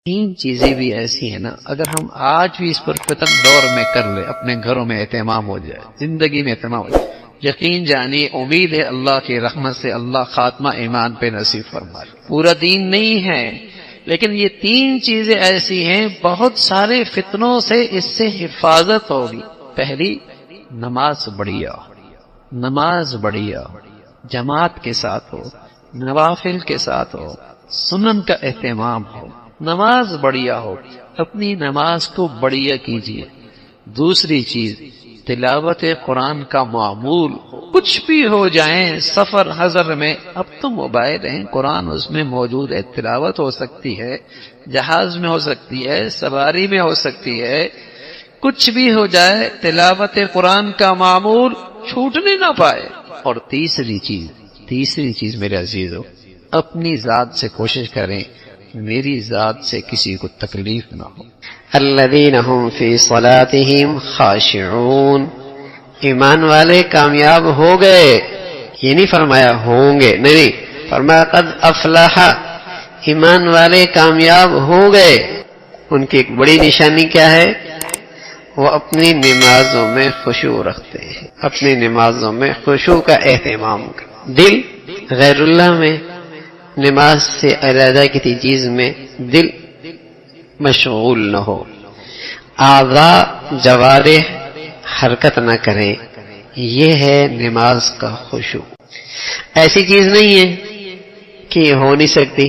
تین چیزیں بھی ایسی ہیں نا، اگر ہم آج بھی اس پر فتن دور میں کر لیں، اپنے گھروں میں اہتمام ہو جائے، زندگی میں اہتمام ہو جائے، یقین جانیے امید ہے اللہ کی رحمت سے اللہ خاتمہ ایمان پہ نصیب فرمائے۔ پورا دین نہیں ہے، لیکن یہ تین چیزیں ایسی ہیں بہت سارے فتنوں سے اس سے حفاظت ہوگی۔ پہلی، نماز بڑھیا، نماز بڑھیا جماعت کے ساتھ ہو، نوافل کے ساتھ ہو، سنن کا اہتمام ہو، نماز بڑھیا ہو، اپنی نماز کو بڑھیا کیجیے۔ دوسری چیز، تلاوت قرآن کا معمول ہو، کچھ بھی ہو جائیں، سفر حضر میں، اب تو موبائل ہیں، قرآن اس میں موجود ہے، تلاوت ہو سکتی ہے، جہاز میں ہو سکتی ہے، سواری میں ہو سکتی ہے، کچھ بھی ہو جائے، تلاوت قرآن کا معمول چھوٹنے نہ پائے۔ اور تیسری چیز میرے عزیزو، اپنی ذات سے کوشش کریں میری ذات سے کسی کو تکلیف نہ ہو۔ الذین هم فی صلاتهم خاشعون، ایمان والے کامیاب ہو گئے، یہ نہیں فرمایا ہوں گے، نہیں، فرمایا قد افلح، ایمان والے کامیاب ہو گئے۔ ان کی ایک بڑی نشانی کیا ہے؟ وہ اپنی نمازوں میں خشوع رکھتے ہیں، اپنی نمازوں میں خشوع کا اہتمام کرتے، دل غیر اللہ میں، نماز سے علیحدہ کسی چیز میں دل مشغول نہ ہو، اعضاء جوارح حرکت نہ کریں، یہ ہے نماز کا خشوع۔ ایسی چیز نہیں ہے کہ ہو نہیں سکتی،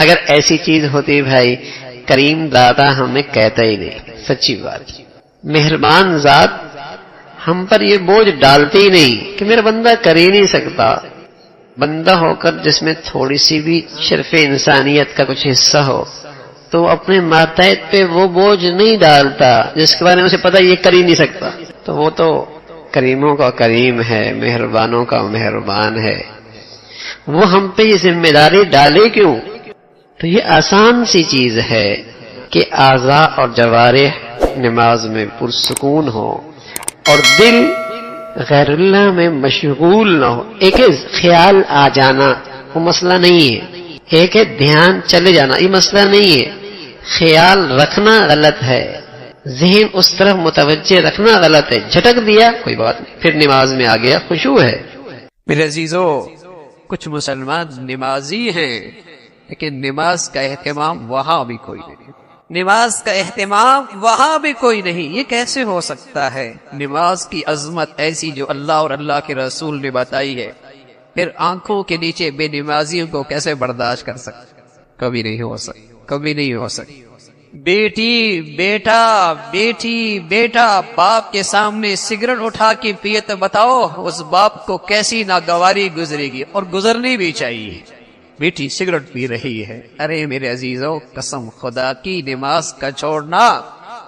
اگر ایسی چیز ہوتی بھائی کریم داتا ہمیں کہتا ہی نہیں، سچی بات، مہربان ذات ہم پر یہ بوجھ ڈالتے ہی نہیں کہ میرا بندہ کر ہی نہیں سکتا۔ بندہ ہو کر جس میں تھوڑی سی بھی شرف انسانیت کا کچھ حصہ ہو تو اپنے ماتحت پہ وہ بوجھ نہیں ڈالتا جس کے بارے میں اسے پتہ یہ کر ہی نہیں سکتا، تو وہ تو کریموں کا کریم ہے، مہربانوں کا مہربان ہے، وہ ہم پہ یہ ذمہ داری ڈالے کیوں؟ تو یہ آسان سی چیز ہے کہ اعضاء اور جوارح نماز میں پرسکون ہو اور دل غیر اللہ میں مشغول نہ ہو۔ ایک ہے خیال آ جانا، وہ مسئلہ نہیں ہے، ایک ہے دھیان چلے جانا، یہ مسئلہ نہیں ہے۔ خیال رکھنا غلط ہے، ذہن اس طرف متوجہ رکھنا غلط ہے، جھٹک دیا کوئی بات نہیں، پھر نماز میں آ گیا، خشوع ہے۔ میرے عزیزو، کچھ مسلمان نمازی ہیں لیکن نماز کا اہتمام وہاں بھی کوئی نہیں، نماز کا اہتمام وہاں بھی کوئی نہیں، یہ کیسے ہو سکتا ہے؟ نماز کی عظمت ایسی جو اللہ اور اللہ کے رسول نے بتائی ہے، پھر آنکھوں کے نیچے بے نمازیوں کو کیسے برداشت کر سکتے؟ کبھی نہیں ہو سکتا، کبھی نہیں ہو سکتا۔ بیٹی، بیٹا، بیٹی، بیٹا باپ کے سامنے سگریٹ اٹھا کے پیے تو بتاؤ اس باپ کو کیسی ناگواری گزرے گی، اور گزرنی بھی چاہیے۔ بیٹی سگریٹ پی رہی ہے، ارے میرے عزیزو، قسم خدا کی نماز کا چھوڑنا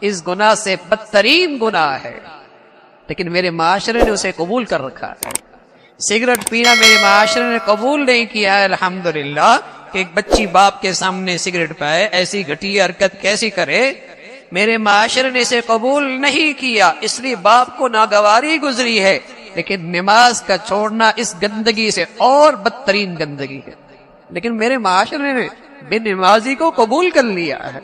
اس گناہ سے بدترین گناہ ہے، لیکن میرے معاشرے نے اسے قبول کر رکھا ہے۔ سگریٹ پینا میرے معاشرے نے قبول نہیں کیا ہے، الحمدللہ، کہ ایک بچی باپ کے سامنے سگریٹ پائے، ایسی گھٹیا حرکت کیسی کرے؟ میرے معاشرے نے اسے قبول نہیں کیا، اس لیے باپ کو ناگواری گزری ہے، لیکن نماز کا چھوڑنا اس گندگی سے اور بدترین گندگی ہے، لیکن میرے معاشرے نے بے نمازی کو قبول کر لیا ہے۔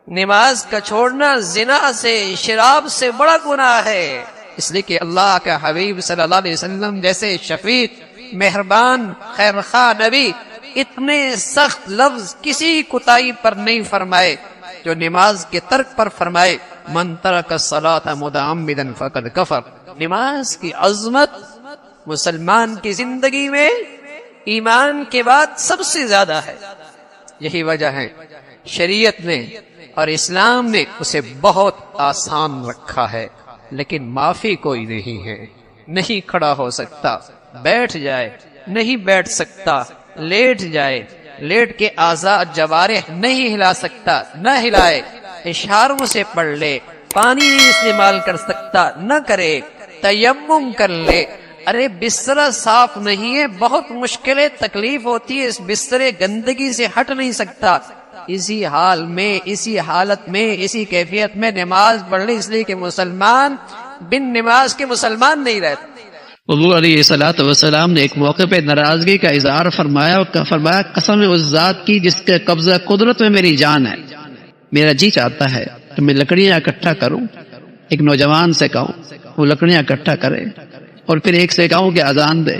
نماز کا چھوڑنا زنا سے، شراب سے بڑا گناہ ہے، اس لیے کہ اللہ کا حبیب صلی اللہ علیہ وسلم جیسے شفیق، مہربان، خیرخواہ نبی اتنے سخت لفظ کسی کوتاہی پر نہیں فرمائے جو نماز کے ترک پر فرمائے، من ترک الصلاۃ متعمدا فقد کفر۔ نماز کی عظمت مسلمان کی زندگی میں ایمان کے بعد سب سے زیادہ ہے، یہی وجہ ہے شریعت نے اور اسلام نے اسے بہت آسان رکھا ہے، لیکن معافی کوئی نہیں ہے۔ نہیں کھڑا ہو سکتا بیٹھ جائے، نہیں بیٹھ سکتا لیٹ جائے، لیٹ کے اعضاء جوارح نہیں ہلا سکتا نہ ہلائے، اشاروں سے پڑھ لے، پانی نہیں استعمال کر سکتا نہ کرے، تیمم کر لے۔ ارے بستر صاف نہیں ہے، بہت مشکل ہے، تکلیف ہوتی ہے، اس بستر گندگی سے ہٹ نہیں سکتا، اسی حال میں، اسی حالت میں، اسی کیفیت میں نماز پڑھ لی، اس لیے کہ مسلمان بن نماز کے مسلمان نہیں رہتا۔ حضور علیہ الصلوۃ والسلام نے ایک موقع پہ ناراضگی کا اظہار فرمایا اور فرمایا قسم اس ذات کی جس کے قبضہ قدرت میں میری جان ہے، میرا جی چاہتا ہے کہ میں لکڑیاں اکٹھا کروں، ایک نوجوان سے کہوں وہ لکڑیاں اکٹھا کرے، اور پھر ایک سے کہوں کہ اذان دے،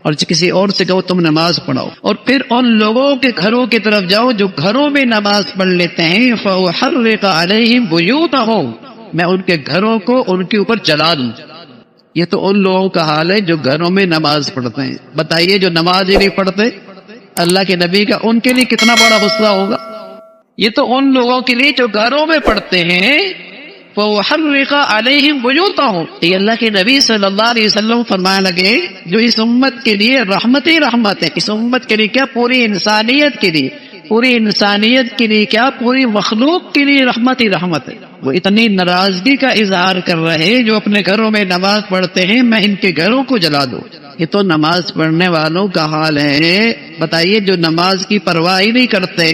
اور کسی اور سے کہو تم نماز پڑھو، اور پھر ان لوگوں کے گھروں کی طرف جاؤ جو گھروں میں نماز پڑھ لیتے ہیں، فَأُحَرِّقَ عَلَيْهِمْ بُيُوتَهُمْ، میں ان کے گھروں کو ان کے اوپر جلا دوں۔ یہ تو ان لوگوں کا حال ہے جو گھروں میں نماز پڑھتے ہیں۔ بتائیے جو نماز ہی نہیں پڑھتے اللہ کے نبی کا ان کے لیے کتنا بڑا غصہ ہوگا۔ یہ تو ان لوگوں کے لیے جو گھروں میں پڑھتے ہیں، فَأُحَرِّقَ عَلَيْهِمْ بُيُوتَهُمْ، یہ اللہ کے نبی صلی اللہ علیہ وسلم فرمانے لگے جو اس امت کے لیے رحمت ہی رحمت ہے، اس امت کے لیے کیا پوری انسانیت کے لیے، پوری انسانیت کے لیے کیا پوری مخلوق کے لیے رحمت ہی رحمت ہے۔ وہ اتنی ناراضگی کا اظہار کر رہے ہیں جو اپنے گھروں میں نماز پڑھتے ہیں میں ان کے گھروں کو جلا دوں۔ یہ تو نماز پڑھنے والوں کا حال ہے۔ بتائیے جو نماز کی پرواہ ہی نہیں کرتے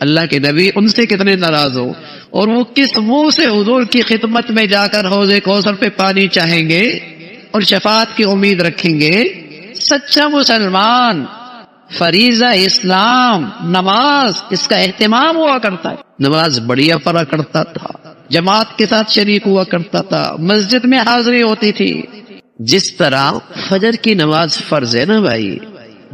اللہ کے نبی ان سے کتنے ناراض ہو، اور وہ کس منہ سے حضور کی خدمت میں جا کر حوض کوثر پہ پانی چاہیں گے اور شفاعت کی امید رکھیں گے۔ سچا مسلمان فریضہ اسلام نماز اس کا اہتمام ہوا کرتا ہے، نماز بڑھیا پڑھا کرتا تھا، جماعت کے ساتھ شریک ہوا کرتا تھا، مسجد میں حاضری ہوتی تھی۔ جس طرح فجر کی نماز فرض ہے نا بھائی،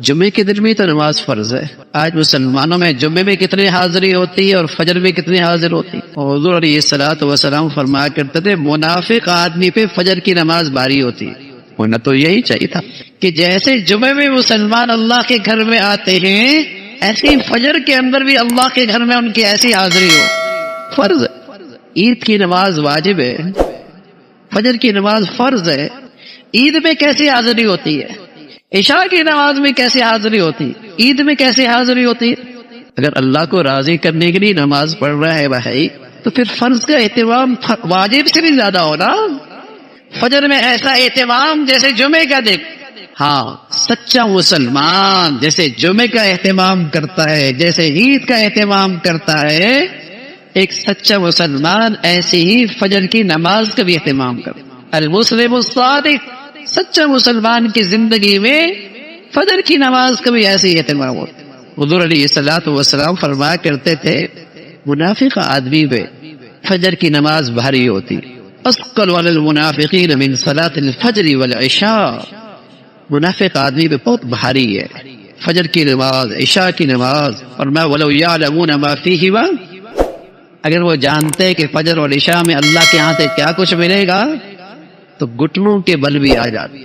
جمعے کے دن میں تو نماز فرض ہے۔ آج مسلمانوں میں جمعے میں کتنی حاضری ہوتی ہے اور فجر میں کتنی حاضر ہوتی ہے۔ اور حضور علیہ الصلوۃ والسلام فرمایا کرتے تھے منافق آدمی پہ فجر کی نماز بھاری ہوتی ہے۔ ہونا تو یہی چاہیے تھا کہ جیسے جمعے میں مسلمان اللہ کے گھر میں آتے ہیں ایسے ہی فجر کے اندر بھی اللہ کے گھر میں ان کی ایسی حاضری ہو۔ فرض ہے، عید کی نماز واجب ہے، فجر کی نماز فرض ہے، عید میں کیسی حاضری ہوتی ہے، عشاء کی نماز میں کیسے حاضری ہوتی، عید میں کیسے حاضری ہوتی۔ اگر اللہ کو راضی کرنے کے لیے نماز پڑھ رہا ہے بھائی تو پھر فرض کا اہتمام واجب سے بھی زیادہ ہونا۔ فجر میں ایسا اہتمام جیسے جمعے کا دن۔ ہاں سچا مسلمان جیسے جمعے کا اہتمام کرتا ہے، جیسے عید کا اہتمام کرتا ہے، ایک سچا مسلمان ایسے ہی فجر کی نماز کا بھی اہتمام کرتا۔ المسلم الصادق، سچا مسلمان کی زندگی میں فجر کی نماز کا بھی ایسے ہی اہتمام ہوتا۔ حضور علیہ الصلوۃ والسلام فرمایا کرتے تھے منافق آدمی پہ فجر کی نماز بھاری ہوتی، اثقل علی المنافقین من صلاۃ الفجر والعشاء، منافق آدمی پہ بہت بھاری ہے فجر کی نماز، عشاء کی نماز۔ فرمایا ولو یعلمون ما فیہما، اگر وہ جانتے کہ فجر اور عشاء میں اللہ کے ہاں سے کیا کچھ ملے گا تو گھٹنوں کے بل بھی آ جاتے۔